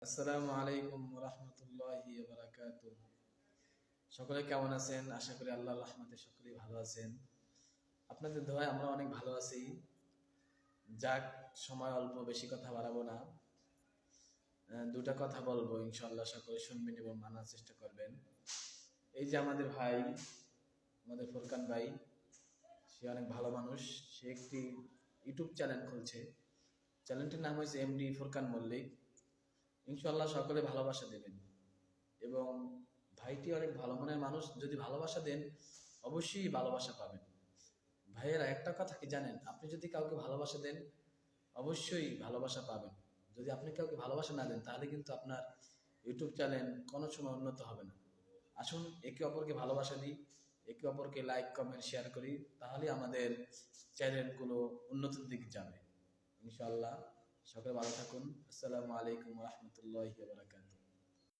আসসালামু আলাইকুম রহমতুল্লাহি বারাকাতুহ। সকলে কেমন আছেন? আশা করি আল্লাহর রহমতে সকলেই ভালো আছেন। আপনাদের দোয়ায় আমরা অনেক ভালো আছি। যাক, সময় অল্প, বেশি কথা বাড়াবো না। দুটা কথা বলবো, ইনশাআল্লাহ সকলে শুনবেন এবং মানার চেষ্টা করবেন। এই যে আমাদের ভাই, আমাদের ফুরকান ভাই, সে অনেক ভালো মানুষ। সে একটি ইউটিউব চ্যানেল খুলছে। চ্যানেলটির নাম হয়েছে এমডি ফুরকান মল্লিক। ইনশাআল্লাহ সকলে ভালোবাসা দেবেন এবং ভাইটি অনেক ভালো মনের মানুষ। যদি ভালোবাসা দেন অবশ্যই ভালোবাসা পাবেন। ভাইয়েরা, একটা কথা কি জানেন? আপনি যদি কাউকে ভালোবাসা দেন অবশ্যই ভালোবাসা পাবেন। যদি আপনি কাউকে ভালোবাসা না দেন তাহলে কিন্তু আপনার ইউটিউব চ্যানেল কোনো সময় উন্নত হবে না। আসুন একে অপরকে ভালোবাসা দিই, একে অপরকে লাইক কমেন্ট শেয়ার করি, তাহলে আমাদের চ্যানেলগুলো উন্নতির দিকে যাবে ইনশাআল্লাহ। সকলে ভালো থাকুন। আসসালামু আলাইকুম রহমতুল্লাহি ওয়া বারাকাতুহু।